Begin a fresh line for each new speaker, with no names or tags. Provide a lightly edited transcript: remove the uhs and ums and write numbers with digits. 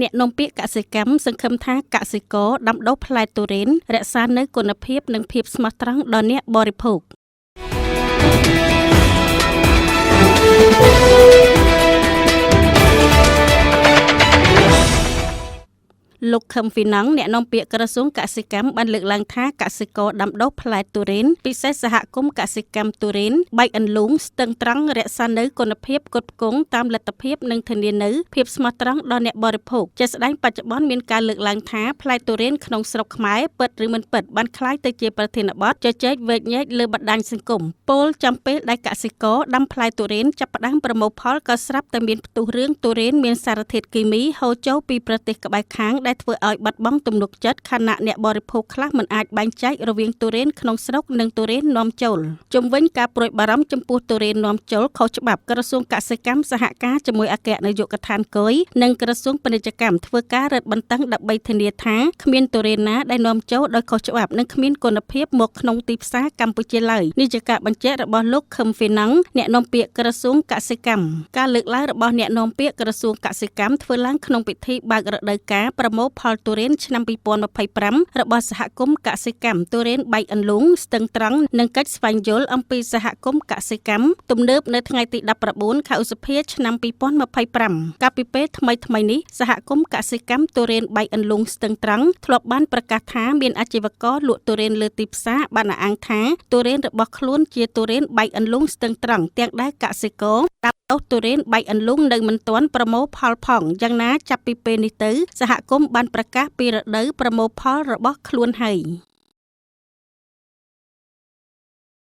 អ្នកនាំពាក្យកសិកម្មសង្ឃឹមថាកសិករដាំដុះផ្លែទុរេនរក្សានូវគុណភាពនិងភាពស្មោះត្រង់ដល់អ្នកបរិភោគលោកខឹមហ្វីណង់អ្នកនាំពាក្យក្រសួងកសិកម្មបានលើកឡើងថាកសិករដាំដុះផ្លែទុរេនពិសេសសហគមន៍កសិកម្មទុរេនបែកអន្លូងស្ទឹងត្រង់រក្សានូវគុណភាពផ្គត់ផ្គង់តាមលទ្ធភាពនិងធានានូវភាពស្មោះត្រង់ដល់អ្នកបរិភោគជាក់ស្ដែងបច្ចុប្បន្នមានការលើកឡើងថាផ្លែទុរេនក្នុងស្រុកខ្មែរពិតឬមិនពិតបានក្លាយទៅជាប្រធានបទជជែកវែកញែកលើបណ្ដាញសង្គមពលចំពេលដែលកសិករដាំផ្លែទុរេនចាប់ផ្ដើមប្រមូលផលក៏ស្រាប់តែមានផ្ទុះរឿងទុរេនមានសារធាតុគីមីហូរចូលពីប្រទេសក្បែរខាងដែលធ្វើឲ្យបាត់បង់ទំនុកចិត្តខណៈអ្នកបរិភោគខ្លះមិនអាចបែងចែករវាងទុរេនក្នុងស្រុកនិងទុរេននាំចូលជុំវិញការព្រួយបារម្ភចំពោះទុរេននាំចូលខុសច្បាប់ក្រសួងកសិកម្មសហការជាមួយអគ្គនាយកដ្ឋានគយនិងក្រសួងពាណិជ្ជកម្មធ្វើការរឹតបន្តឹងដើម្បីធានាថាគ្មានទុរេនណាដែលនាំចូលដោយខុសច្បាប់និងគ្មានគុណភាពមកក្នុងទីផ្សារកម្ពុជាឡើយនេះជាការបញ្ជាក់របស់លោកខឹមហ្វីណង់អ្នកនាំពាក្យក្រសួងកសិកម្មការលើកឡើងរបស់អ្នកនាំពាក្យក្រសួងកសិកម្មធ្វើឡើងក្នុងពិធីបើករដូវកាលប្រមូលផលទុរេនឆ្នាំ2025របស់សហគមន៍កសិកម្មទុរេនបែកអន្លូងស្ទឹងត្រង់និងកិច្ចស្វែងយល់អំពីសហគមន៍កសិកម្មទំនើបនៅថ្ងៃទី19ខែឧសភាឆ្នាំ2025កាលពីពេលថ្មីនេះសហគមន៍កសិកម្មទុរេនបែកអន្លូងស្ទឹងត្រង់ធ្លាប់បានប្រកាសថាមានអាជីវករលក់ទុរេនលើទីផ្សារបានអះអាងថាទុរេនរបស់ខ្លួនជាទុរេនបែកអន្លូងស្ទឹងត្រង់ទាំងដែលកសិករដាំដុះទុរេនបែកអន្លូងនៅមិនទាន់ប្រមូលផលផងយ៉ាងណាចាប់ពីពេលនេះទៅសហគមន៍បានប្រកាសពីរដូវប្រមូលផលរបស់ខ្លួនហើយ